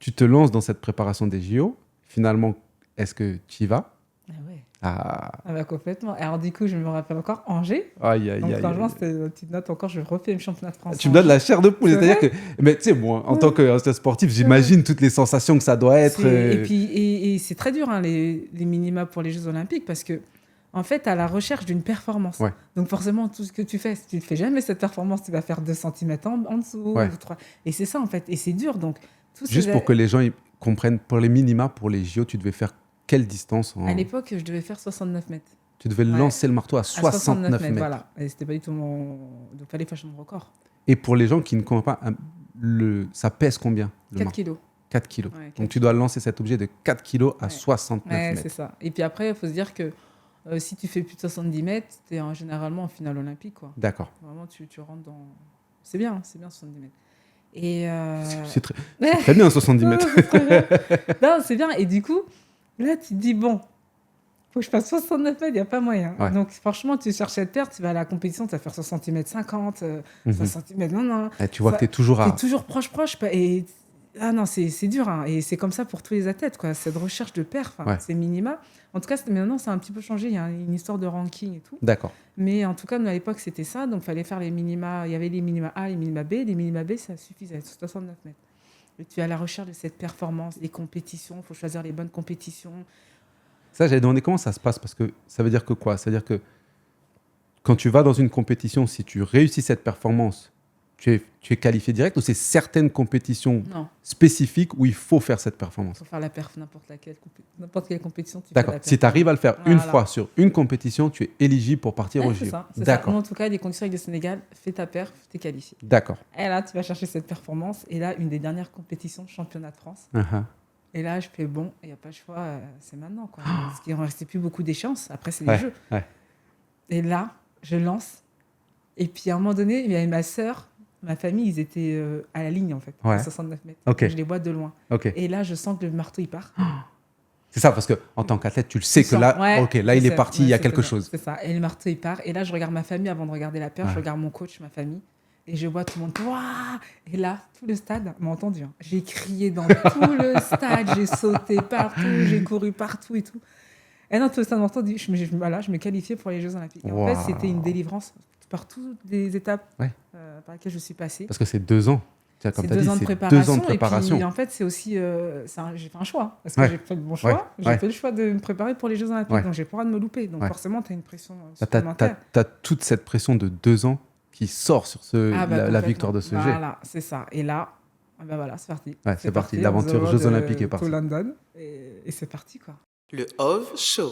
tu te lances dans cette préparation des JO. Finalement, est-ce que tu y vas? Ah ouais. Ah, Ah bah complètement. Alors du coup, je me rappelle encore Angers. aïe, aïe, Donc aïe, franchement, aïe. c'était une petite note encore. Je refais le championnat de France Tu à me donnes la Angers. chair de poule. C'est C'est-à-dire vrai. que, mais tu sais, moi, en tant Ouais. qu'ancien sportif, j'imagine toutes les sensations que ça doit être. Et puis et c'est très dur hein, les minima pour les Jeux Olympiques parce que en fait, à la recherche d'une performance. Ouais. Donc forcément, tout ce que tu fais, si tu ne fais jamais cette performance, tu vas faire 2 centimètres en dessous Ouais. ou 3. Et c'est ça en fait. Et c'est dur. Donc tous Juste pour que les gens ils comprennent, pour les minima, pour les JO, tu devais faire quelle distance À l'époque, je devais faire 69 mètres. Tu devais Ouais. lancer le marteau à À 69 mètres. voilà. Et c'était pas du tout mon. Donc il fallait faire mon record. Et pour les gens qui ne comprennent pas, ça pèse combien le 4 marteau? kilos. 4 kilos. Ouais, 4 Donc tu dois lancer cet objet de 4 kilos à Ouais. 69 Ouais, mètres. c'est ça. Et puis après, il faut se dire que si tu fais plus de 70 mètres, tu es généralement en finale olympique. Quoi. D'accord. Vraiment, tu rentres dans. C'est bien 70 mètres. Et C'est très bien 70 mètres. c'est très bien. Non, c'est bien. Et du coup, là, tu te dis, bon, faut que je fasse 69 mètres, il n'y a pas moyen. Ouais. Donc, franchement, tu cherches à te perdre, tu vas à la compétition, tu vas faire 60 mètres 50, 60 mètres, non. Et tu vois Ça- que tu es toujours à. T'es toujours proche. Et ah non, c'est dur. Hein. Et c'est comme ça pour tous les athlètes, quoi. Cette recherche de perf, Ouais. c'est minima. En tout cas, maintenant, ça a un petit peu changé. Il y a une histoire de ranking et tout. D'accord. Mais en tout cas, nous, à l'époque, c'était ça. Donc, il fallait faire les minima. Il y avait les minima A, les minima B. Les minima B, ça suffisait, 69 mètres. Et tu es à la recherche de cette performance, des compétitions. Il faut choisir les bonnes compétitions. Ça, j'avais demandé comment ça se passe, parce que ça veut dire que quoi? Ça veut dire que quand tu vas dans une compétition, si tu réussis cette performance, tu es qualifié direct, ou c'est certaines compétitions Non, spécifiques où il faut faire cette il performance? faut faire la perf, n'importe quelle compétition. Tu fais D'accord. la perf. Si tu arrives à le faire une Voilà. fois sur une compétition, tu es éligible pour partir Ouais, au c'est JO. ça. C'est ça. D'accord. Nous, en tout cas, les conditions avec le Sénégal, fais ta perf, t'es qualifié. D'accord. Et là, tu vas chercher cette performance. Et là, une des dernières compétitions, championnat de France. Uh-huh. Et là, je fais bon, il n'y a pas le choix, c'est maintenant. Quoi. Parce qu'il ne restait plus beaucoup d'échéances. Après, c'est les Ouais, jeux. ouais. Et là, je lance. Et puis, à un moment donné, il y avait ma sœur, ma famille, ils étaient à la ligne, en fait, Ouais. à 69 mètres. Ok. Je les vois de loin. Ok. Et là, je sens que le marteau, il part. C'est ça, parce que en tant qu'athlète, tu le sais Je que sens, là, ouais, ok, là, il je est sais, parti, ouais, il y a c'est quelque ça, chose. C'est ça. Et le marteau, il part. Et là, je regarde ma famille avant de regarder la perf. Ouais. Je regarde mon coach, ma famille. Et je vois tout le monde. Waouh! Et là, tout le stade m'a entendu. Hein. J'ai crié dans tout le stade. J'ai sauté partout. J'ai couru partout et tout. Et non, tout le stade m'a entendu. Voilà, je me qualifiais pour les Jeux Olympiques. Et en fait, Waouh. c'était une délivrance par toutes les étapes Ouais. par lesquelles je suis passée. Parce que c'est 2 ans. Tiens, comme C'est tu as dit, 2 ans de c'est préparation. 2 ans de préparation. Et puis, en fait, c'est aussi. J'ai fait un choix. Parce que Ouais. j'ai fait le bon choix. Ouais. J'ai Ouais. fait le choix de me préparer pour les Jeux Olympiques. Ouais. Donc, j'ai pas le droit de me louper. Donc, Ouais. forcément, tu as une pression T'as supplémentaire. toute cette pression de 2 ans qui sort sur la Complètement. victoire de ce jet. Voilà, c'est ça. Et là, ben voilà, c'est parti. Ouais, c'est parti. on L'aventure se voit Jeux de- Olympiques est to partie. London. Et c'est parti, quoi. Le Ove Show.